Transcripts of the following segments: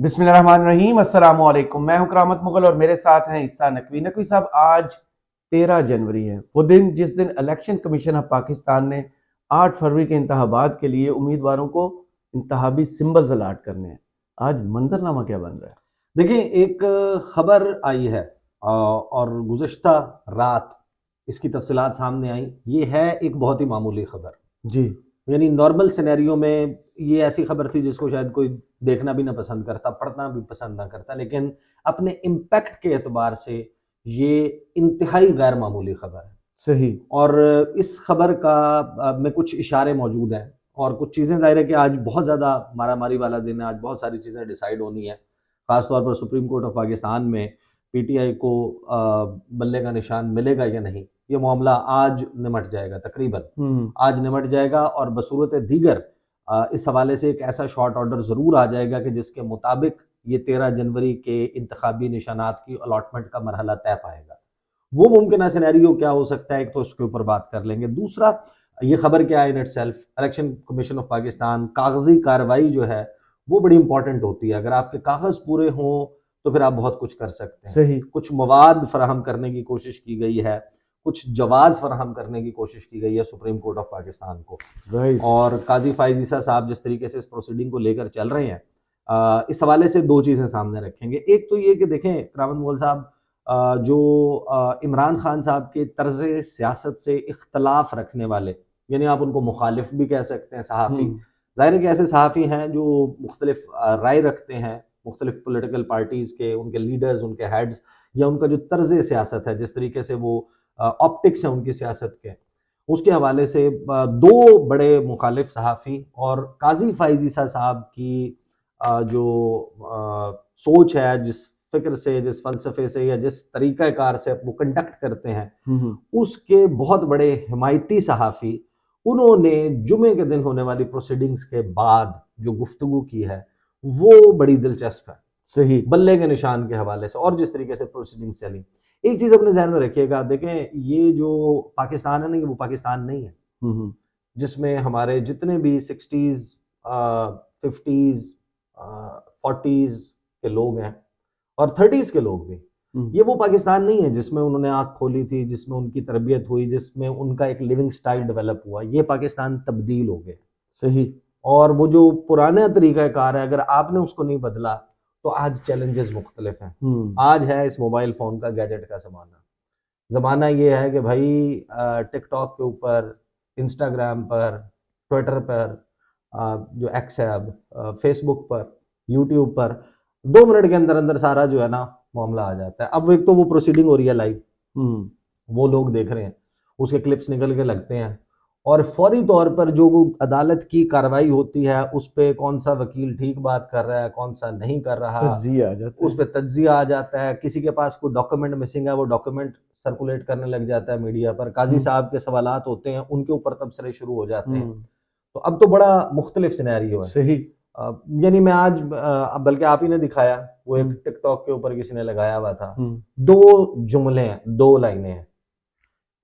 बिस्मिल्लाहिर्रहमानिर्रहीम। अस्सलाम वालेकुम। मैं हूं करामत मुगल और मेरे साथ हैं ईसा नकवी। नकवी साहब, आज 13 जनवरी है, वो दिन जिस दिन इलेक्शन कमीशन ऑफ पाकिस्तान ने 8 फरवरी के इंतखाबात के लिए उम्मीदवारों को इंतखाबी सिंबल्स अलाट करने हैं। आज मंजरनामा क्या बन रहा है? देखिए, एक खबर आई है और गुज़श्ता रात इसकी तफसीलात सामने आई। ये है एक बहुत ही मामूली खबर। जी। यानी नॉर्मल सिनेरियो में ये ऐसी खबर थी जिसको शायद कोई देखना भी ना पसंद करता, पढ़ना भी पसंद ना करता, लेकिन अपने इम्पैक्ट के एतबार से ये इंतहाई गैर मामूली खबर है। सही। और इस खबर का में कुछ इशारे मौजूद हैं और कुछ चीज़ें, ज़ाहिर है कि आज बहुत ज़्यादा मारामारी वाला दिन है, आज बहुत सारी चीज़ें डिसाइड होनी है। ख़ास तौर पर सुप्रीम कोर्ट ऑफ पाकिस्तान में पीटीआई को बल्ले का निशान मिलेगा या नहीं, ये मामला आज निमट जाएगा, तकरीबन आज निमट जाएगा। और बसूरत दीगर इस हवाले से एक ऐसा शॉर्ट ऑर्डर ज़रूर आ जाएगा कि जिसके मुताबिक ये 13 जनवरी के इंतखाबी निशानात की अलॉटमेंट का मरहला तय पाएगा। वो मुमकिन सिनेरियो क्या हो सकता है, एक तो उसके ऊपर बात कर लेंगे। दूसरा, ये खबर क्या है in itself, election commission of Pakistan कागजी कार्रवाई जो है वो बड़ी इंपॉर्टेंट होती है। अगर आपके कागज पूरे हों तो फिर आप बहुत कुछ कर सकते हैं। सही। कुछ मवाद फराहम करने की कोशिश की गई है, कुछ जवाज फराहम करने की कोशिश की गई है सुप्रीम कोर्ट ऑफ पाकिस्तान को। राइट। और काजी फाइज ईसा साहब जिस तरीके से इस प्रोसीडिंग को लेकर चल रहे हैं, इस हवाले से दो चीज़ें सामने रखेंगे। एक तो ये कि देखें करामत मुगल साहब, जो इमरान खान साहब के तर्ज सियासत से इख्तलाफ रखने वाले, यानी आप उनको मुखालिफ भी कह सकते हैं, सहाफ़ी, ज़ाहिर है कि ऐसे सहाफ़ी हैं जो मुख्तलिफ राय रखते हैं मुख्तलिफ पोलिटिकल पार्टीज़ के, उनके लीडर्स, उनके हेड्स, या उनका जो तर्ज सियासत है, जिस तरीके से वो ऑप्टिक्स हैं उनकी सियासत के, उसके हवाले से दो बड़े मुखालिफ सहाफ़ी और काजी फाइज ईसा साहब की जो सोच है, जिस फ़िक्र से, जिस फ़लसफ़े से या जिस तरीक़ाकार से वो कंडक्ट करते हैं, उसके बहुत बड़े हिमायती सहाफ़ी, उन्होंने जुमे के दिन होने वाली प्रोसीडिंग्स के बाद जो गुफ्तगू की है, वो बड़ी दिलचस्प है। सही। बल्ले के निशान के हवाले से और जिस तरीके से प्रोसीडिंग्स चली। एक चीज़ अपने ज़हन में रखिएगा, देखें ये जो पाकिस्तान है ना, ये वो पाकिस्तान नहीं है जिसमें हमारे जितने भी 60s, 50s, 40s के लोग हैं और 30s के लोग भी, ये वो पाकिस्तान नहीं है जिसमें उन्होंने आँख खोली थी, जिसमें उनकी तरबियत हुई, जिसमें उनका एक लिविंग स्टाइल डेवलप हुआ। ये पाकिस्तान तब्दील हो गए। सही। और वो जो पुराना तरीक़ाकार है, अगर आपने उसको नहीं बदला तो आज चैलेंजेस मुख्तलिफ हैं। आज है इस मोबाइल फ़ोन का, गैजेट का ज़माना। ज़माना ये है कि भाई टिकटॉक के ऊपर, इंस्टाग्राम पर, ट्विटर पर, जो एक्स है अब, फेसबुक पर, यूट्यूब पर 2 मिनट के अंदर अंदर सारा जो है ना मामला आ जाता है। अब एक तो वो प्रोसीडिंग हो रही है लाइव, वो लोग देख रहे हैं, उसके क्लिप्स निकल के लगते हैं और फौरी तौर पर जो वो अदालत की कार्रवाई होती है उस पे कौन सा वकील ठीक बात कर रहा है, कौन सा नहीं कर रहा, तज्जिया आ जाता उस है। पे तज्जिया आ जाता है। किसी के पास कोई डॉक्यूमेंट मिसिंग है, वो डॉक्यूमेंट सर्कुलेट करने लग जाता है मीडिया पर। काजी साहब के सवालात होते हैं, उनके ऊपर तबसरे शुरू हो जाते हैं। तो अब तो बड़ा मुख्तलिफ सिनेरियो है। सही। यानी मैं आज बल्कि आप ही ने दिखाया, वो एक टिकटॉक के ऊपर किसी ने लगाया हुआ था, 2 जुमले हैं, 2 लाइनें हैं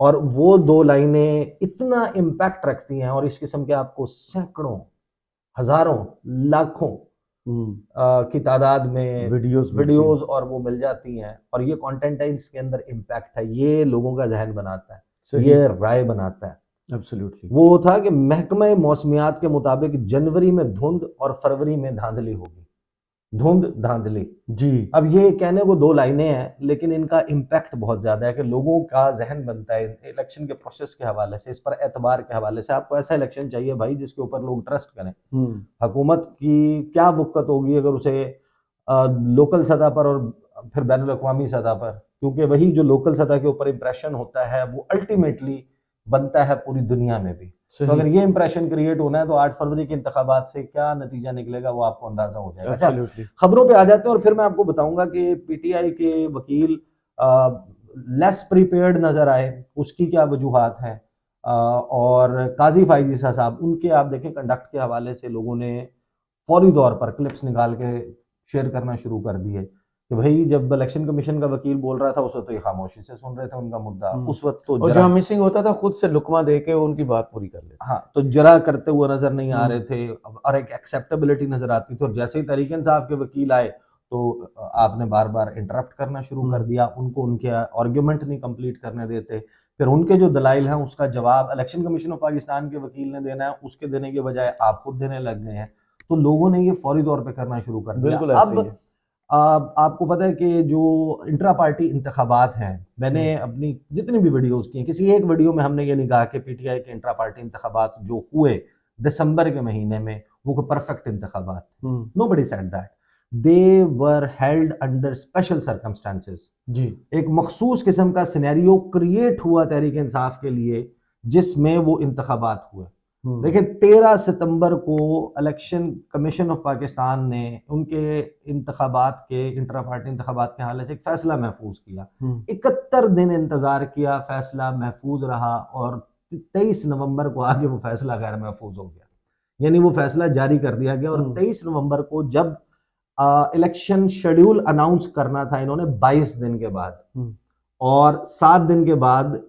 और वो 2 लाइनें इतना इम्पैक्ट रखती हैं और इस किस्म के आपको सैकड़ों, हज़ारों, लाखों की तादाद में वीडियोस और वो मिल जाती हैं और ये कंटेंट है, इसके अंदर इम्पैक्ट है, ये लोगों का जहन बनाता है, ये राय बनाता है। एब्सोल्युटली। वो था कि महकमा मौसमियात के मुताबिक जनवरी में धुंध और फरवरी में धांधली होगी। धुंध, धांधली। जी। अब ये कहने को 2 लाइनें हैं, लेकिन इनका इम्पैक्ट बहुत ज़्यादा है कि लोगों का ज़हन बनता है इलेक्शन के प्रोसेस के हवाले से, इस पर एतबार के हवाले से। आपको ऐसा इलेक्शन चाहिए भाई जिसके ऊपर लोग ट्रस्ट करें। हुकूमत की क्या वुक्कत होगी अगर उसे लोकल सतह पर और फिर बैनुल अक़वामी सतह पर, क्योंकि वही जो लोकल सतह के ऊपर इंप्रेशन होता है वो अल्टीमेटली बनता है पूरी दुनिया में भी। तो अगर ये इंप्रेशन क्रिएट होना है तो 8 फरवरी के इंतखाबात से क्या नतीजा निकलेगा वो आपको अंदाजा हो जाएगा। अच्छा, खबरों पे आ जाते हैं और फिर मैं आपको बताऊंगा कि पीटीआई के वकील लेस प्रिपेयर्ड नजर आए, उसकी क्या वजूहात हैं, और काजी फाइज ईसा साहब, उनके आप देखें कंडक्ट के हवाले से लोगों ने फौरी तौर पर क्लिप्स निकाल के शेयर करना शुरू कर दिए। कि भाई जब इलेक्शन कमीशन का वकील बोल रहा था उस वक्त तो ये खामोशी से सुन रहे थे उनका मुद्दा, उस वक्त तो और जरा जहाँ मिसिंग होता था खुद से लुकमा दे के उनकी बात पूरी कर लेते। हाँ तो जरा करते हुए नजर नहीं आ रहे हम्म। थे और एक एक्सेप्टेबिलिटी नजर आती थी। और जैसे ही तरीके इंसाफ के वकील आए तो आपने बार बार इंटरप्ट करना शुरू कर दिया, उनको उनके आर्ग्यूमेंट नहीं कंप्लीट करने देते, फिर उनके जो दलाइल हैं उसका जवाब इलेक्शन कमीशन ऑफ पाकिस्तान के वकील ने देना है, उसके देने के बजाय आप खुद देने लग गए हैं। तो लोगों ने ये फौरी तौर पे करना शुरू कर दिया। बिल्कुल ऐसे अब ही है। आपको पता है कि जो इंट्रा पार्टी इंतखाबात हैं, मैंने अपनी जितनी भी वीडियोस की हैं, किसी एक वीडियो में हमने ये नहीं कहा कि पीटीआई के इंट्रा पार्टी इंतखाबात जो हुए दिसंबर के महीने में वो कोई परफेक्ट इंतखाबात, nobody said that, they were held under special circumstances. जी। एक मखसूस किस्म का सिनेरियो क्रिएट हुआ तहरीक इंसाफ के लिए जिसमें वो इंतखाबात हुए। देखिए 13 सितंबर को इलेक्शन कमीशन ऑफ पाकिस्तान ने उनके इंतखाबात के इंट्रा पार्टी इंतखाबात के हवाले से एक फैसला महफूज किया। 71 दिन इंतजार किया, फैसला महफूज रहा और 23 नवंबर को आगे वो फैसला गैर महफूज हो गया, यानी वो फैसला जारी कर दिया गया। और 23 नवंबर को जब इलेक्शन शेड्यूल अनाउंस करना था इन्होंने 22 दिन के बाद, और 7 दिन के बाद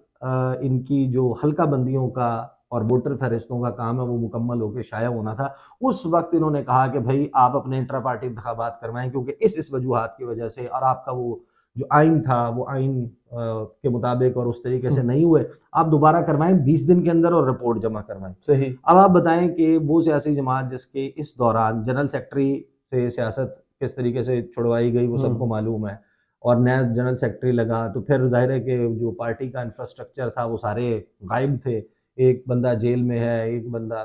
इनकी जो हल्का बंदियों का और वोटर फहरिस्तों का काम है वो मुकम्मल होकर शाया होना था। उस वक्त इन्होंने कहा कि भाई आप अपने इंटर पार्टी इंतखाबात करवाएं क्योंकि इस वजूहात की वजह से, और आपका वो जो आइन था वो आइन के मुताबिक और उस तरीके से नहीं हुए, आप दोबारा करवाएं 20 दिन के अंदर और रिपोर्ट जमा करवाएं। सही। अब आप बताएं कि वो सियासी जमात जिसके इस दौरान जनरल सेक्रेटरी से सियासत किस तरीके से छुड़वाई गई वो सबको मालूम है, और नया जनरल सेक्रेटरी लगा तो फिर जाहिर है कि जो पार्टी का इंफ्रास्ट्रक्चर था वो सारे गायब थे। एक बंदा जेल में है, एक बंदा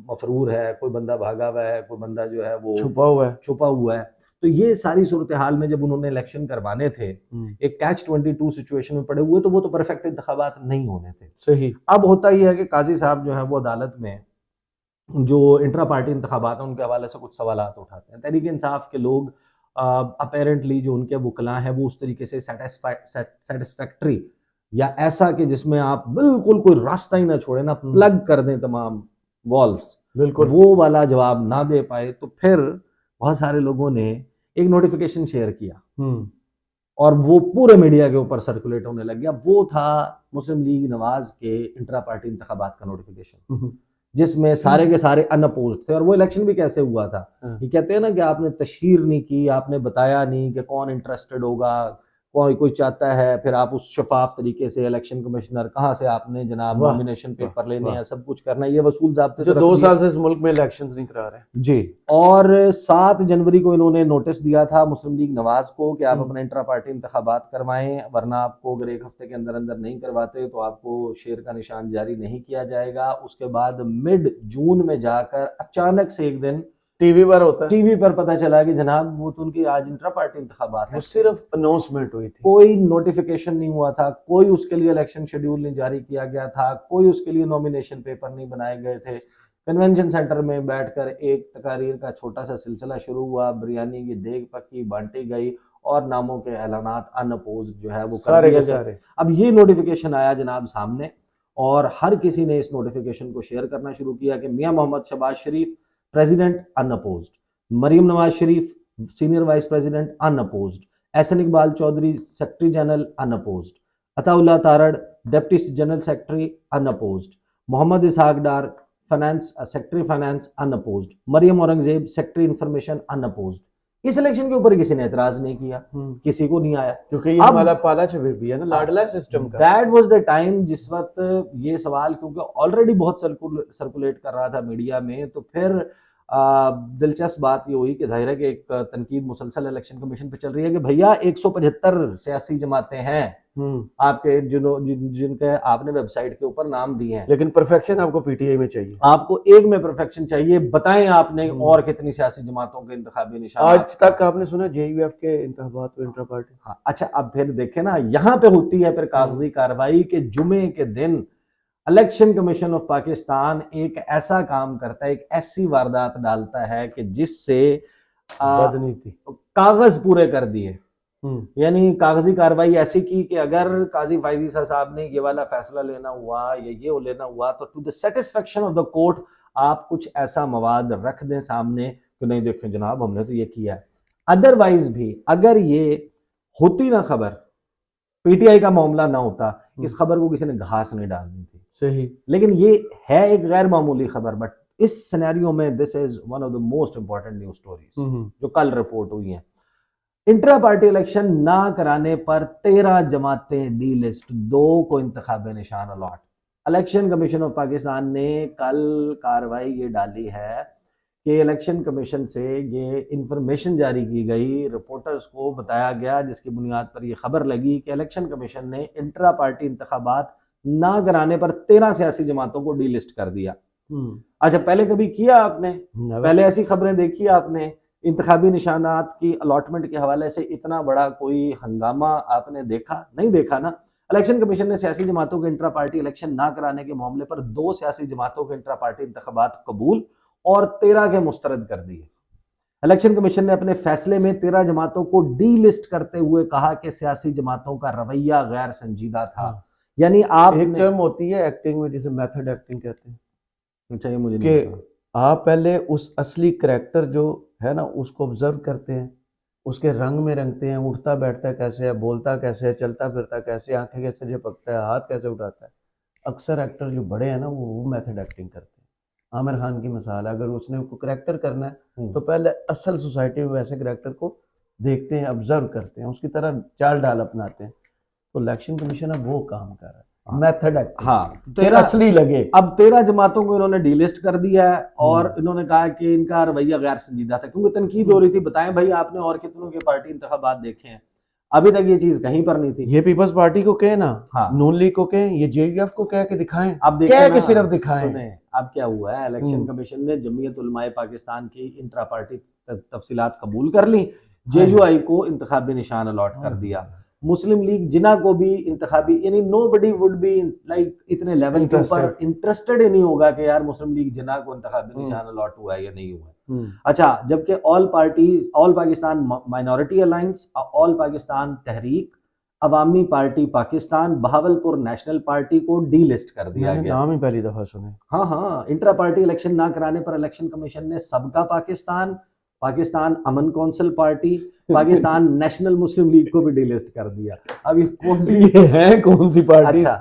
मफरूर है, कोई बंदा भागा हुआ है, कोई बंदा जो है वो छुपा हुआ है। तो ये सारी सूरत हाल में जब उन्होंने इलेक्शन करवाने थे एक कैच 22 सिचुएशन में पड़े हुए, तो वो तो परफेक्ट इंतखाबात नहीं होने थे। सही। अब होता ही है कि काजी साहब जो है वो अदालत में जो इंट्रा पार्टी इंतखाबात हैं उनके हवाले से कुछ सवालात उठाते हैं। तहरीक इंसाफ के लोग अपेरेंटली जो उनके वकला हैं वो उस तरीके से सेटिस्फैक्ट्री या ऐसा कि जिसमें आप बिल्कुल कोई रास्ता ही ना छोड़े, ना प्लग कर दें तमाम वॉल्व्स, बिल्कुल वो वाला जवाब ना दे पाए, तो फिर बहुत सारे लोगों ने एक नोटिफिकेशन शेयर किया और वो पूरे मीडिया के ऊपर सर्कुलेट होने लग गया। वो था मुस्लिम लीग नवाज के इंट्रा पार्टी इंतखाबात का नोटिफिकेशन, जिसमें सारे के सारे अनअपोज्ड थे। और वो इलेक्शन भी कैसे हुआ था, ये कहते हैं ना कि आपने तशहीर नहीं की, आपने बताया नहीं कि कौन इंटरेस्टेड होगा, कोई चाहता है, फिर आप उस शफाफ तरीके से इलेक्शन कमिश्नर कहाँ से आपने जनाब नॉमिनेशन पेपर लेने हैं, सब कुछ करना है, ये वसूल ज़ाब्ते जो 2 साल से इस मुल्क में इलेक्शंस नहीं करा रहे जी। और 7 जनवरी को इन्होंने नोटिस दिया था मुस्लिम लीग नवाज को कि आप अपने इंट्रा पार्टी इंतखाबात करवाएं, वरना आपको अगर 1 हफ्ते के अंदर अंदर नहीं करवाते तो आपको शेर का निशान जारी नहीं किया जाएगा। उसके बाद मिड जून में जाकर अचानक से एक दिन टीवी पर पता चला कि जनाब वो तो उनकी आज इंट्रा पार्टी इंतखाबात है। वो सिर्फ अनाउंसमेंट हुई थी, कोई नोटिफिकेशन नहीं हुआ था, कोई उसके लिए इलेक्शन शेड्यूल नहीं जारी किया गया था, कोई उसके लिए नॉमिनेशन पेपर नहीं बनाए गए थे। कन्वेंशन सेंटर में बैठकर एक तकारीर का छोटा सा सिलसिला शुरू हुआ, बिरयानी की देग पकी, बांटी गई और नामों के ऐलानात अनअपोज्ड जो है वो कर दिए गए। अब ये नोटिफिकेशन आया जनाब सामने और हर किसी ने इस नोटिफिकेशन को शेयर करना शुरू किया कि मियां Mohammad Shahbaz Sharif president unopposed, Maryam Nawaz Sharif senior vice president unopposed, Ahsan Iqbal Chaudhry secretary general unopposed, Ataullah Tarar deputy general secretary unopposed, Mohammad Ishaq Dar finance secretary finance unopposed, Maryam Aurangzeb secretary information unopposed. इस इलेक्शन के ऊपर किसी ने एतराज नहीं किया, किसी को नहीं आया, क्योंकि ये हमारा पाला छबेबी है ना, लाडला सिस्टम का। दैट वाज द टाइम जिस वक्त ये सवाल क्योंकि ऑलरेडी बहुत सर्कुलेट कर रहा था मीडिया में, तो फिर दिलचस्प बात ये हुई कि जाहिर है कि एक तनकीद मुसलसल इलेक्शन कमीशन पे चल रही है कि भैया 175 सियासी जमातें हैं आपके जिनके आपने वेबसाइट के ऊपर नाम दिए हैं, लेकिन परफेक्शन आपको पीटीआई में चाहिए, आपको एक में परफेक्शन चाहिए। बताएं आपने और कितनी सियासी जमातों के इंतखाबी निशान आज तक आपने सुना जेयूएफ के इंतखाबात में इंट्रा पार्टी? हाँ, अच्छा अब फिर देखे ना यहाँ पे होती है फिर कागजी कार्रवाई के जुमे के दिन इलेक्शन कमीशन ऑफ पाकिस्तान एक ऐसा काम करता है, एक ऐसी वारदात डालता है कि जिससे कागज पूरे कर दिए, यानी कागजी कार्रवाई ऐसी की कि अगर काजी फाइजी साहब ने ये वाला फैसला लेना हुआ या ये लेना हुआ तो to the satisfaction of the court आप कुछ ऐसा मवाद रख दें सामने कि नहीं देखें जनाब हमने तो ये किया है। अदरवाइज भी अगर ये होती ना खबर, पीटीआई का मामला ना होता, इस खबर को किसी ने घास नहीं डालनी थी। सही। लेकिन ये है एक गैर मामूली खबर, बट इस सिनेरियो में this is one of the most important news stories जो कल रिपोर्ट हुई है। इंट्रा पार्टी इलेक्शन ना कराने पर 13 जमातें डी लिस्ट, 2 को इंतखाबे निशान allot. Election commission of Pakistan ने कल कार्रवाई ये डाली है कि इलेक्शन कमीशन से ये इंफॉर्मेशन जारी की गई, रिपोर्टर्स को बताया गया, जिसकी बुनियाद पर यह खबर लगी कि इलेक्शन कमीशन ने इंट्रा पार्टी इंतखाबात ना कराने पर 13 सियासी जमातों को डी लिस्ट कर दिया। अच्छा, पहले कभी किया आपने? पहले ऐसी खबरें देखी आपने? इंतखाबी निशानात की अलॉटमेंट के हवाले से इतना बड़ा कोई हंगामा आपने देखा? नहीं देखा ना। इलेक्शन कमीशन ने सियासी जमातों के इंट्रा पार्टी इलेक्शन ना कराने के मामले पर 2 सियासी जमातों के इंट्रा पार्टी इंतखाबात कबूल और 13 के मुस्तरद कर दिए। इलेक्शन कमीशन ने अपने फैसले में 13 जमातों को डी लिस्ट करते हुए कहा कि सियासी जमातों का रवैया गैर संजीदा था। यानी आप एक टर्म होती है एक्टिंग में जिसे मेथड एक्टिंग कहते हैं। अच्छा, ये मुझे कि नहीं पता। आप पहले उस असली करैक्टर जो है ना उसको ऑब्जर्व करते हैं, उसके रंग में रंगते हैं, उठता बैठता कैसे है, बोलता कैसे है, चलता फिरता कैसे, आंखें कैसे झपकता है, हाथ कैसे उठाता है। अक्सर एक्टर जो बड़े हैं ना वो मेथड एक्टिंग करते हैं। आमिर खान की मिसाल है, अगर उसने को करैक्टर करना है तो पहले असल सोसाइटी में वैसे करैक्टर को देखते हैं, ऑब्जर्व करते हैं, उसकी तरह चाल डाल अपनाते हैं। तो इलेक्शन कमीशन अब वो काम कर रहा है, मेथड एक्टिंग। हाँ, 13 असली लगे। अब 13 जमातों को इन्होंने डीलिस्ट कर दिया है और इन्होंने कहा कि इनका रवैया गैर संजीदा था, क्योंकि तनकीद हो रही थी, बताएं भाई आपने और कितनों के पार्टी इंतखाबात देखे हैं? अभी तक ये चीज कहीं पर नहीं थी। ये पीपल्स पार्टी को कहे ना, हाँ, नून लीग को कहे, ये जेवीएफ को कह के दिखाएं। अब कह देखें के ना, सिर्फ दिखाएं। सुने अब क्या हुआ है। इलेक्शन कमीशन ने जमीयत उलमाए पाकिस्तान की इंट्रा पार्टी तफसीलात कबूल कर ली, जेयूआई को इंतखाबी निशान अलॉट कर दिया, मुस्लिम लीग जिना को भी इंतखाबी, यानी नोबडी वुड बी लाइक इतने लेवल के ऊपर इंटरेस्टेड ही नहीं होगा कि यार मुस्लिम लीग जिना को इंतखाबी निशान अलॉट हुआ है या नहीं हुआ है। अच्छा, जबकि all Pakistan minority alliance, all Pakistan Tehreek, Awami party Pakistan, Bahawalpur national party को डी लिस्ट कर दिया गया। नाम ही पहली दफा सुने। हाँ, इंट्रा पार्टी इलेक्शन ना कराने पर इलेक्शन कमीशन ने सबका पाकिस्तान, पाकिस्तान अमन कौंसिल पार्टी, पाकिस्तान नेशनल मुस्लिम लीग को भी डिलिस्ट कर दिया। अब ये कौन सी पार्टी? अच्छा,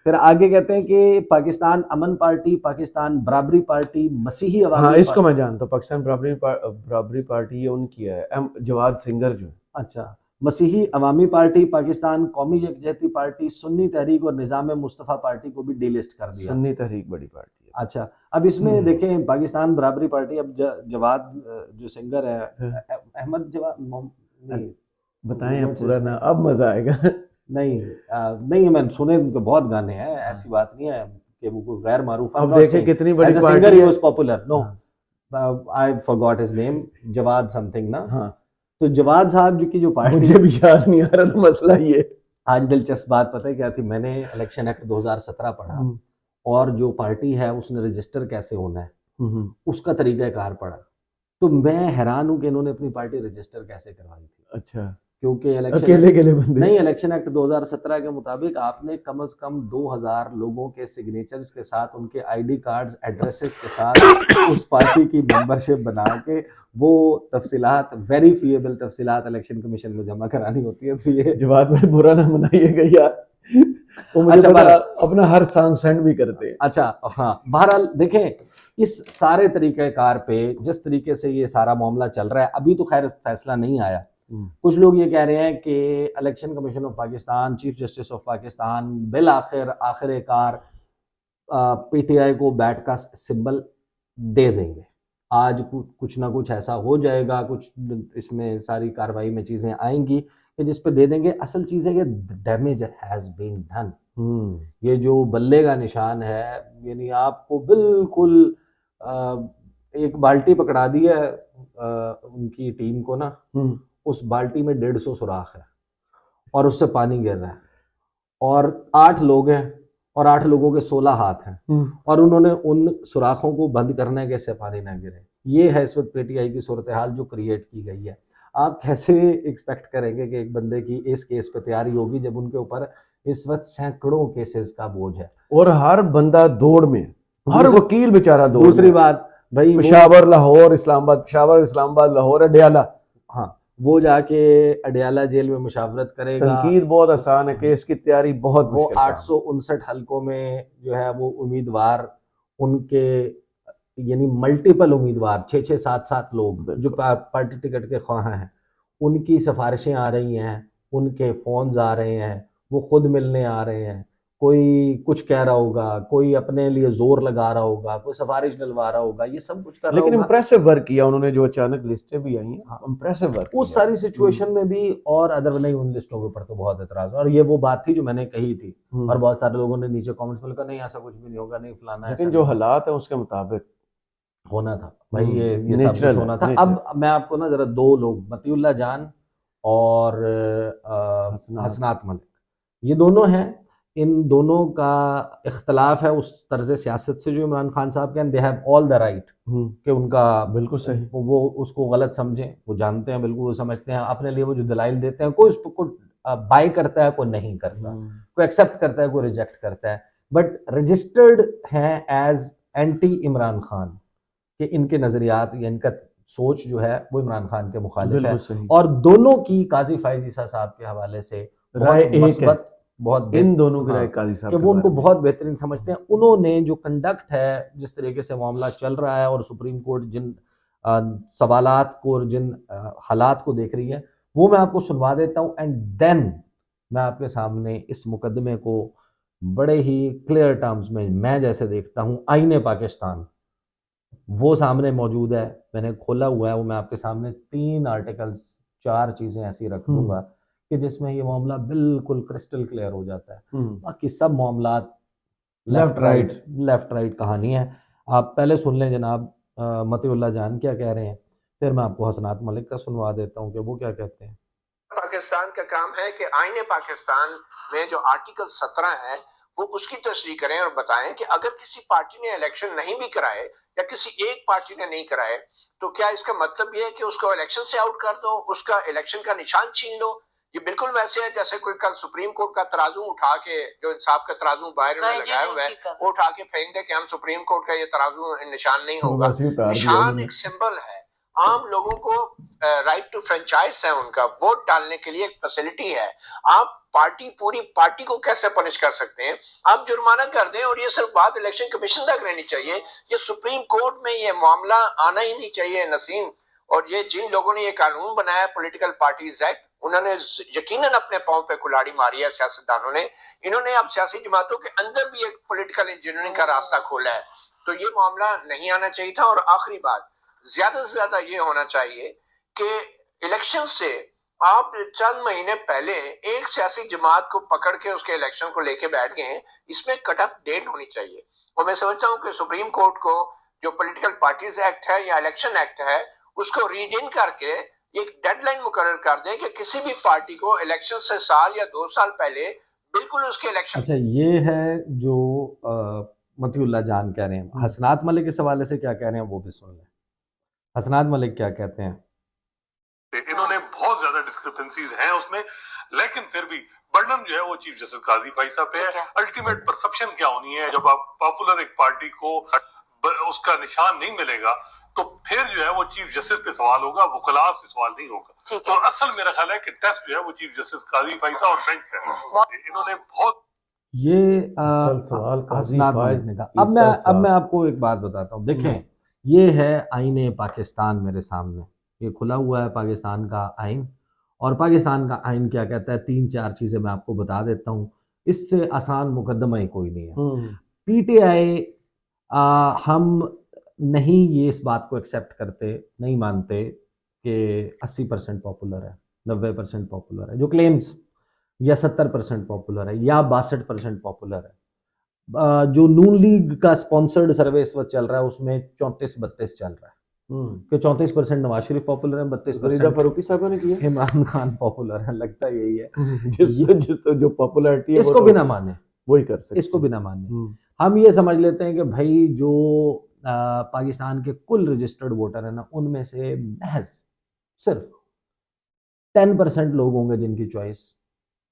फिर आगे कहते हैं कि पाकिस्तान अमन पार्टी, पाकिस्तान बराबरी पार्टी, मसीही अवामी। हाँ, इसको मैं जानता हूँ, पाकिस्तान बराबरी पार्टी, ये उनकी है, जवाद सिंगर जो। अच्छा, मसीही अवामी पार्टी, पाकिस्तान कौमी यकजहती पार्टी, सुन्नी तहरीक और निज़ाम मुस्तफ़ा पार्टी को भी डिलिस्ट कर दिया। सुन्नी तहरीक बड़ी पार्टी है। अच्छा, अब इसमें देखें पाकिस्तान बराबरी पार्टी, अब जवाद जो सिंगर है, अहमद जवाद, बताएं अब पूरा ना, अब मजा आएगा। नहीं, मैंने सुने उनके बहुत गाने हैं, ऐसी बात नहीं है कि वो गैर मारूफ। अब देखें कितनी बड़ी सिंगर ही was popular. No, I forgot his name, Jawad something ना। हाँ, तो जवाद साहब जी की जो पार्टी, मुझे भी याद नहीं आ रहा था मसला ये। आज दिलचस्प बात पता है क्या थी? मैंने इलेक्शन एक्ट 2017 पढ़ा और जो पार्टी है उसने रजिस्टर कैसे होना है उसका तरीकाकार पढ़ा, तो मैं हैरान हूं कि इन्होंने अपनी पार्टी रजिस्टर कैसे करवाई थी। अच्छा, क्योंकि इलेक्शन एक्ट 2017 के मुताबिक आपने कम से कम 2000 लोगों के सिग्नेचर्स के साथ, उनके आईडी कार्ड्स, एड्रेसेस के साथ उस पार्टी की मेंबरशिप बना के वो तफसीलात, वेरीफिएबल तफसीलात इलेक्शन कमीशन में जमा करानी होती है। तो ये जवाब में बुरा ना मनाइएगा यार, वो मुझे अच्छा, पता, अपना हर सॉन्ग सेंड भी करते हैं। अच्छा, हाँ, बहरहाल देखें इस सारे तरीक़ेकार पे जिस तरीके से ये सारा मामला चल रहा है, अभी तो खैर फैसला नहीं आया। कुछ लोग ये कह रहे हैं कि election commission of Pakistan, chief justice of Pakistan bill आखिरकार पीटीआई को बैट का सिंबल दे देंगे। आज कुछ ना कुछ ऐसा हो जाएगा, कुछ इसमें सारी कार्रवाई में चीजें आएंगी कि जिस पे दे देंगे। असल चीज है कि डैमेज हैज बीन डन। ये जो बल्ले का निशान है, यानी आपको बिल्कुल एक बाल्टी पकड़ा दी है उनकी टीम को ना, उस बाल्टी में 150 सुराख है और उससे पानी गिर रहा है और 8 लोग हैं और 8 लोगों के 16 हाथ हैं और उन्होंने उन सुराखों को बंद करना है कि इससे पानी ना गिरे। ये है इस वक्त पीटीआई की सूरत हाल जो क्रिएट की गई है। आप कैसे एक्सपेक्ट करेंगे कि एक बंदे की इस केस पे तैयारी होगी जब उनके ऊपर इस वक्त सैकड़ों केसेस का बोझ है और हर बंदा दौड़ में, हर वकील बेचारा दौड़। दूसरी बात भाई, पेशावर लाहौर इस्लामाबाद, पेशावर इस्लामाबाद लाहौर अडयाला, हाँ, वो जाके अडयाला जेल में मुशावरत करेगा। तनकीद बहुत आसान है, केस की तैयारी बहुत वो मुश्किल काम है। 859 हलकों में जो है वो उम्मीदवार, उनके यानी मल्टीपल उम्मीदवार 6-6 7-7 लोग जो बिल्कुल। पार्टी टिकट के ख्वाह हैं, उनकी सिफारिशें आ रही हैं, उनके फोन्स आ रहे हैं, वो खुद मिलने आ रहे हैं। कोई कुछ कह रहा होगा, कोई अपने लिए जोर लगा रहा होगा, कोई सिफारिश डलवा रहा होगा, ये सब कुछ कर रहा लेकिन होगा। इम्प्रेसिव वर्क किया उन्होंने, जो अचानक लिस्टें भी आई हैं, हाँ, इम्प्रेसिव वर्क उस किया। सारी सिचुएशन में भी, और अदर नहीं, उन लिस्टों के ऊपर तो बहुत एतराज है। और ये वो बात थी जो मैंने कही थी, और बहुत सारे लोगों ने नीचे कमेंट्स में लिखा नहीं ऐसा कुछ भी नहीं होगा, नहीं फलाना, ऐसा लेकिन जो नहीं हालात है उसके मुताबिक होना था भाई, ये सब कुछ नेचुरल होना है, था। नेचुरल। अब मैं आपको ना जरा दो लोग, मतीउल्लाह जान और हसनात। हसनात मलिक, ये दोनों हैं। इन दोनों का इख्तलाफ है उस तर्ज सियासत से जो इमरान खान साहब के, they have all the right कि उनका बिल्कुल सही। वो उसको गलत समझें, वो जानते हैं, बिल्कुल वो समझते हैं अपने लिए, वो जो दलाइल देते हैं, कोई उसको बाय करता है, कोई नहीं करता, कोई एक्सेप्ट करता है, कोई रिजेक्ट करता है, बट रजिस्टर्ड हैं एज एंटी इमरान खान, कि इनके नजरियात या इनका सोच जो है वो इमरान खान के मुखालिफ है। बिल्कुल सही। और दोनों की काजी फायज ईसा साहब के हवाले से राय बहुत एक है, मस्बत, बहुत इन दोनों की हाँ, राय काजी साहब कि के वो उनको बारे में। बहुत बेहतरीन समझते हैं। उन्होंने जो कंडक्ट है, जिस तरीके से मामला चल रहा है, और सुप्रीम कोर्ट जिन सवालात को और जिन हालात को देख रही है, वो मैं आपको सुनवा देता हूँ, एंड देन मैं आपके सामने इस मुकदमे को बड़े ही क्लियर टर्म्स में, मैं जैसे देखता हूँ, आईने पाकिस्तान वो सामने मौजूद है, मैंने खोला हुआ है, वो मैं आपके सामने 3 आर्टिकल्स, 4 चीजें ऐसी रख दूंगा कि जिसमें ये मामला बिल्कुल क्रिस्टल क्लियर हो जाता है। बाकी सब मामला लेफ्ट राइट कहानी है। आप पहले सुन लें जनाब मतीउल्लाह जान क्या कह रहे हैं, फिर मैं आपको हसनात मलिक का सुनवा देता हूँ कि वो क्या कहते हैं। पाकिस्तान का काम है कि आईने पाकिस्तान में जो आर्टिकल 17 है वो उसकी तशरीह करें और बताएं कि अगर किसी पार्टी ने इलेक्शन नहीं भी कराए या किसी एक पार्टी ने नहीं कराए, तो क्या इसका मतलब ये है कि उसको इलेक्शन से आउट कर दो, उसका इलेक्शन का निशान छीन लो। ये बिल्कुल वैसे है जैसे कोई कल सुप्रीम कोर्ट का तराजू उठा के, जो इंसाफ का तराजू बाहर में लगाया हुआ है, वो उठा के फेंक दे कि हम सुप्रीम कोर्ट का ये तराजू निशान नहीं होगा। निशान एक सिंबल है, आम लोगों को राइट टू फ्रेंचाइज है, उनका वोट डालने के लिए एक फैसिलिटी है। आप पूरी पार्टी को कैसे पनिश कर सकते हैं? आप जुर्माना कर दें और ये सिर्फ बात इलेक्शन कमीशन तक रहनी चाहिए, ये सुप्रीम कोर्ट में ये मामला आना ही नहीं चाहिए नसीम। और ये जिन लोगों ने ये कानून बनाया, पॉलिटिकल पार्टीज एक्ट, उन्होंने यकीनन अपने पांव पे कुल्हाड़ी मारी है सियासतदानों ने। इन्होंने अब सियासी जमातों के अंदर भी एक पॉलिटिकल इंजीनियरिंग का रास्ता खोला है, तो ये मामला नहीं आना चाहिए था। और आखिरी बात, ज्यादा से ज्यादा ये होना चाहिए कि इलेक्शन से आप चंद महीने पहले एक सियासी जमात को पकड़ के उसके इलेक्शन को लेके बैठ गए, इसमें कट ऑफ डेट होनी चाहिए। और मैं समझता हूं कि सुप्रीम कोर्ट को जो पॉलिटिकल पार्टीज एक्ट है या इलेक्शन एक्ट है, उसको रीड इन करके एक डेडलाइन मुकर्रर कर दें कि किसी भी पार्टी को इलेक्शन से साल या 2 साल पहले बिल्कुल उसके इलेक्शन। अच्छा, ये है जो मतीउल्लाह जान कह रहे हैं। हसनात मलिक इस हवाले से क्या कह रहे हैं वो भी सुन लें। हसनात मलिक क्या कहते हैं। इन्होंने बहुत ज्यादा डिस्क्रिपेंसीज हैं उसमें, लेकिन फिर भी बर्डन जो है वो चीफ जस्टिस काजी भाई साहब पे है। अल्टीमेट परसेप्शन क्या होनी है, जब आप पॉपुलर एक पार्टी को उसका निशान नहीं मिलेगा, तो फिर जो है वो चीफ जस्टिस पे सवाल होगा, वकला से सवाल नहीं होगा। तो असल मेरा ख्याल है कि टेस्ट जो है वो चीफ जस्टिस काजी भाई साहब और बेंच का है। इन्होंने बहुत ये सवाल हसनात मलिक ने कहा। अब मैं आपको एक बात बताता हूँ। देखें, ये है आईने पाकिस्तान मेरे सामने, ये खुला हुआ है पाकिस्तान का आइन। और पाकिस्तान का आइन क्या कहता है, 3-4 चीज़ें मैं आपको बता देता हूँ। इससे आसान मुकदमा ही कोई नहीं है। पीटीआई हम नहीं ये इस बात को एक्सेप्ट करते, नहीं मानते कि 80% पॉपुलर है, 90% पॉपुलर है, जो क्लेम्स, या 70% पॉपुलर है, या 62% पॉपुलर है। जो नून लीग का स्पॉन्सर्ड सर्वे इस वक्त चल रहा है उसमें 34-32 चल रहा है कि 34% नवाज शरीफ पॉपुलर है, 32% फारूकी साहब ने किया, इमरान खान पॉपुलर है। लगता यही है जिस जो पॉपुलैरिटी है इसको भी ना माने, वही कर सकते, इसको भी ना माने। हम ये समझ लेते हैं कि भाई जो पाकिस्तान के कुल रजिस्टर्ड वोटर है ना, उनमें से महज सिर्फ 10% लोग होंगे जिनकी चॉइस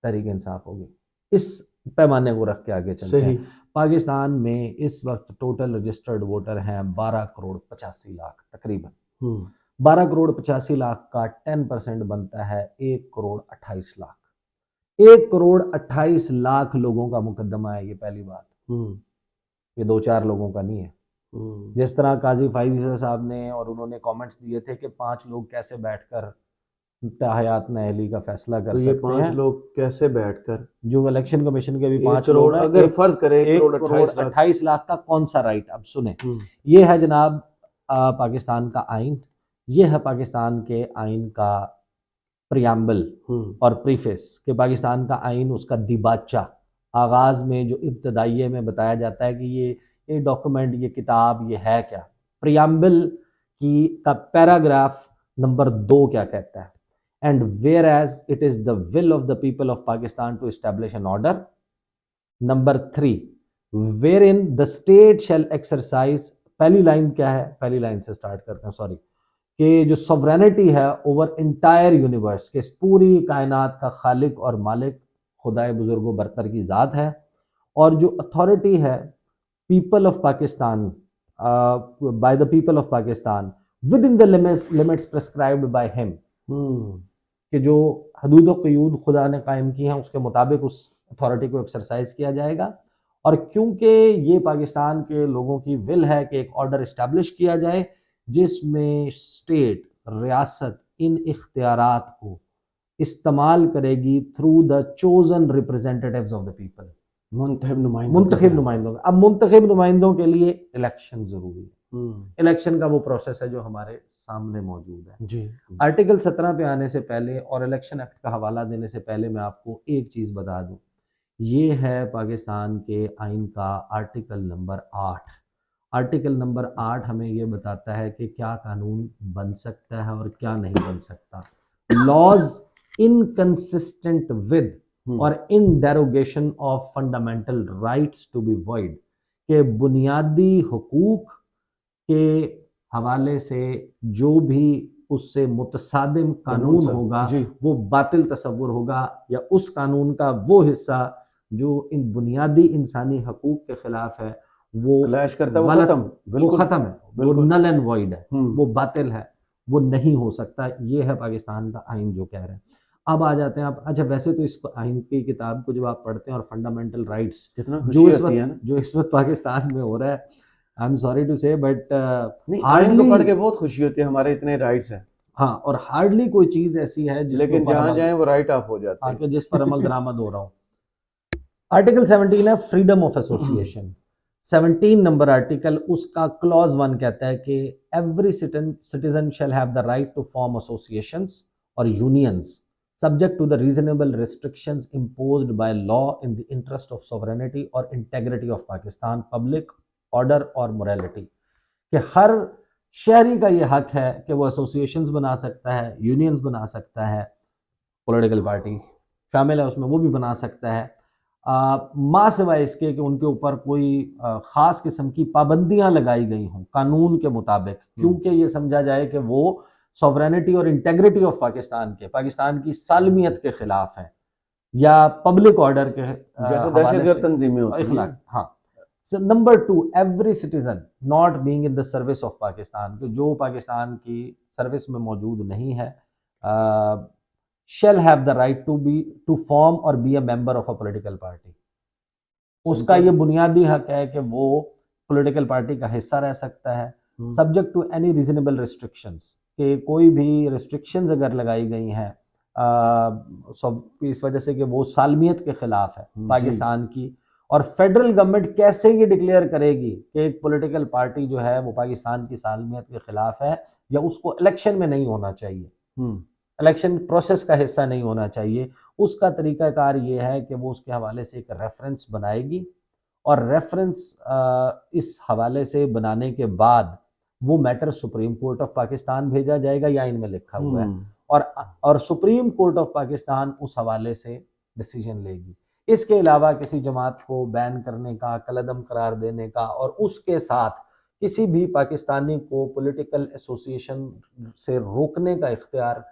तहरीक इंसाफ होगी। इस पैमाने को रख के आगे चलते हैं। पाकिस्तान में इस वक्त टोटल रजिस्टर्ड वोटर हैं 12 करोड़ 85 लाख तकरीबन। 12,85,00,000 का 10% बनता है 1,28,00,000। 1,28,00,000 लोगों का मुकदमा है ये, पहली बात। ये 2-4 लोगों का नहीं है। जिस तरह काजी फाइज साहब ने और उन्होंने कमेंट्स दिए थे कि 5 लोग कैसे बैठकर हयात नाअहली का फैसला कर तो ये सकते 5 हैं, लोग कैसे बैठकर, जो इलेक्शन कमीशन के भी 1 5 करोड़ लोग हैं, अगर फर्ज करें 1 करोड़ 1,28,00,000 का कौन सा राइट? अब सुने, ये है जनाब पाकिस्तान का आइन, ये है पाकिस्तान के आइन का प्रियम्बल और प्रीफेस, कि पाकिस्तान का आइन उसका दिबाचा, आगाज में जो इब्तदाइये में बताया जाता है कि ये डॉक्यूमेंट, ये किताब, ये है क्या। प्रियम्बल की का पैराग्राफ नंबर 2 क्या कहता है? And whereas it is the will of the people of Pakistan to establish an order. Number 3, wherein the state shall exercise, पहली लाइन क्या है? पहली लाइन से स्टार्ट करते हैं, सॉरी, कि जो सॉवरेनिटी है ओवर इंटायर यूनिवर्स, के पूरी कायनात का खालिक और मालिक खुदाए बुजुर्गो बरतर की ज़ात है, और जो अथॉरिटी है people of Pakistan, by the people of Pakistan with in the limits prescribed by him, कि जो हदूद व क़यूद खुदा ने कायम की हैं उसके मुताबिक उस अथॉरिटी को एक्सरसाइज किया जाएगा। और क्योंकि ये पाकिस्तान के लोगों की विल है कि एक ऑर्डर इस्टेब्लिश किया जाए जिसमें स्टेट, रियासत इन इख्तियारात को इस्तेमाल करेगी through the chosen representatives of the people, मुंतखब नुमाइंदों। अब मुंतखब नुमाइंदों के लिए इलेक्शन जरूरी है। इलेक्शन का वो प्रोसेस है जो हमारे सामने मौजूद है जी। आर्टिकल 17 पे आने से पहले और इलेक्शन एक्ट का हवाला देने से पहले मैं आपको एक चीज़ बता दूं, ये है पाकिस्तान के आइन का आर्टिकल नंबर 8। आर्टिकल नंबर 8 हमें ये बताता है कि क्या कानून बन सकता है और क्या नहीं बन सकता। Laws inconsistent with or in derogation of fundamental rights to be void, के बुनियादी हुकूक के हवाले से जो भी उससे मुतसादिम कानून होगा वो बातिल तस्वुर होगा, या उस कानून का वो हिस्सा जो इन बुनियादी इंसानी हकूक के खिलाफ है वो क्लैश करता है, वो खत्म है, वो नल एंड वॉइड है, वो बातिल है, वो नहीं हो सकता। ये है पाकिस्तान का आइन जो कह रहे हैं। अब आ जाते हैं आप, अच्छा वैसे तो इस आइन की किताब को जब आप पढ़ते हैं और फंडामेंटल राइट्स जो इस वक्त पाकिस्तान में हो रहा है, आई एम सॉरी टू से बट आइन को पढ़ के बहुत खुशी होती है, हमारे इतने राइट्स हैं। हाँ, और हार्डली कोई चीज ऐसी है लेकिन जहां जाए वो राइट ऑफ हो जाता है, जिस पर अमल दरामद हो रहा हो। आर्टिकल 17 है freedom of association. 17 number article, उसका क्लॉज 1 कहता है कि every citizen shall have the right to form associations और unions subject to the reasonable restrictions imposed by law in the interest of sovereignty or integrity of Pakistan, public order और morality, कि हर शहरी का ये हक है कि वो एसोसिएशंस बना सकता है, यूनियंस बना सकता है, पॉलिटिकल पार्टी शामिल है उसमें वो भी बना सकता है, माँ सिवाय इसके कि उनके ऊपर कोई ख़ास किस्म की पाबंदियां लगाई गई हों कानून के मुताबिक, क्योंकि ये समझा जाए कि वो सॉवरेनिटी और इंटेग्रिटी ऑफ पाकिस्तान की सालमियत के खिलाफ है या पब्लिक ऑर्डर के दहशतगर्द तंजीमें होती हैं। हाँ। Number 2, every citizen not being in the service of Pakistan, जो पाकिस्तान की सर्विस में मौजूद नहीं है, shall have the right to form or be a member of a political party। उसका ये बुनियादी हक है कि वो पॉलिटिकल पार्टी का हिस्सा रह सकता है, subject to any reasonable restrictions, कि कोई भी रिस्ट्रिक्शंस अगर लगाई गई हैं इस वजह से कि वो सालमियत के खिलाफ है पाकिस्तान की, और फेडरल गवर्नमेंट कैसे ये डिक्लेयर करेगी कि एक पॉलिटिकल पार्टी जो है वो पाकिस्तान की सालमियत के खिलाफ है या उसको इलेक्शन में नहीं होना चाहिए, इलेक्शन प्रोसेस का हिस्सा नहीं होना चाहिए। उसका तरीकाकार ये है कि वो उसके हवाले से एक रेफरेंस बनाएगी, और रेफरेंस इस हवाले से बनाने के बाद वो matter supreme court of Pakistan भेजा जाएगा, या इनमें लिखा हुआ है, और सुप्रीम कोर्ट ऑफ पाकिस्तान उस हवाले से डिसीजन लेगी। इसके अलावा किसी जमात को बैन करने का, कलअदम करार देने का, और उसके साथ किसी भी पाकिस्तानी को पॉलिटिकल एसोसिएशन से रोकने का इख्तियार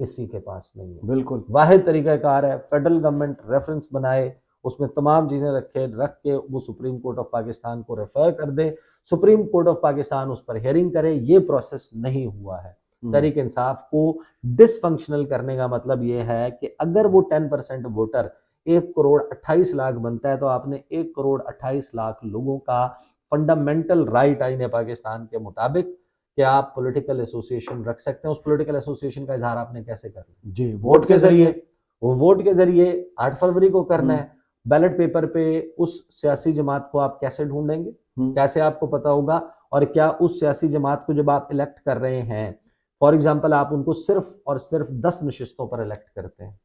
किसी के पास नहीं है। बिल्कुल वाहिद तरीक़ाकार है फेडरल गवर्नमेंट रेफरेंस बनाए, उसमें तमाम चीज़ें रख के वो सुप्रीम कोर्ट ऑफ पाकिस्तान को रेफर कर दे, सुप्रीम कोर्ट ऑफ पाकिस्तान उस पर हियरिंग करे। ये प्रोसेस नहीं हुआ है। तहरीक इंसाफ को डिसफंक्शनल करने का मतलब ये है कि अगर वो 10% वोटर 1,28,00,000 बनता है तो आपने 1,28,00,000 लोगों का फंडामेंटल राइट आईने पाकिस्तान के मुताबिक कि आप पॉलिटिकल एसोसिएशन रख सकते हैं। उस पॉलिटिकल एसोसिएशन का इजहार आपने कैसे करना जी, वोट के जरिए। वो वोट के जरिए 8 फरवरी को करना है। बैलेट पेपर पे उस सियासी जमात को आप कैसे ढूंढेंगे, कैसे आपको पता होगा? और क्या उस सियासी जमात को जब आप इलेक्ट कर रहे हैं, फॉर एग्जाम्पल आप उनको सिर्फ और सिर्फ 10 नशिस्तों पर इलेक्ट करते हैं,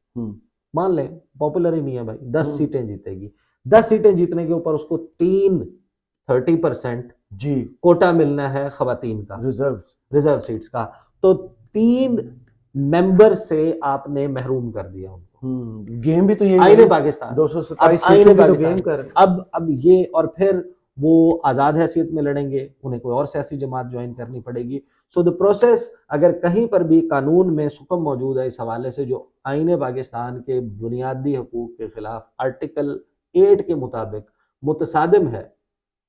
मान लें पॉपुलर ही नहीं है भाई, 10 सीटें जीतेगी, 10 सीटें जीतने के ऊपर उसको 30% जी कोटा मिलना है खवातीन का, रिजर्व सीट्स का, तो 3 मेंबर से आपने महरूम कर दिया उनको। गेम भी तो यही आईने पाकिस्तान 227 आईने सीटों की तो पाकिस्तान गेम कर। अब ये, और फिर वो आजाद हैसियत में लड़ेंगे, उन्हें कोई और सियासी जमात ज्वाइन करनी पड़ेगी। सो द प्रोसेस, अगर कहीं पर भी कानून में सुकम मौजूद है इस हवाले से जो आईने पाकिस्तान के बुनियादी हकूक के खिलाफ आर्टिकल 8 के मुताबिक मुतसादिम है,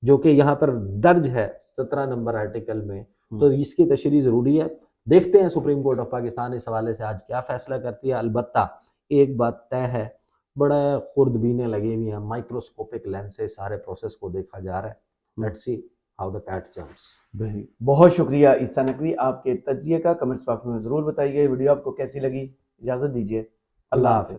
जो कि यहाँ पर दर्ज है 17 नंबर आर्टिकल में, तो इसकी तशरीह जरूरी है। देखते हैं सुप्रीम कोर्ट ऑफ पाकिस्तान इस हवाले से आज क्या फैसला करती है। अलबत्ता एक बात तय है, बड़ा खुर्दबीनें लगी हुई हैं, माइक्रोस्कोपिक लेंस से सारे प्रोसेस को देखा जा रहा है। Let's see how the cat jumps. बहुत शुक्रिया ईसा नकवी आपके तज्जिए का। कमेंट्स बॉक्स में जरूर बताइए वीडियो आपको कैसी लगी। इजाजत दीजिए, अल्लाह हाफिज़।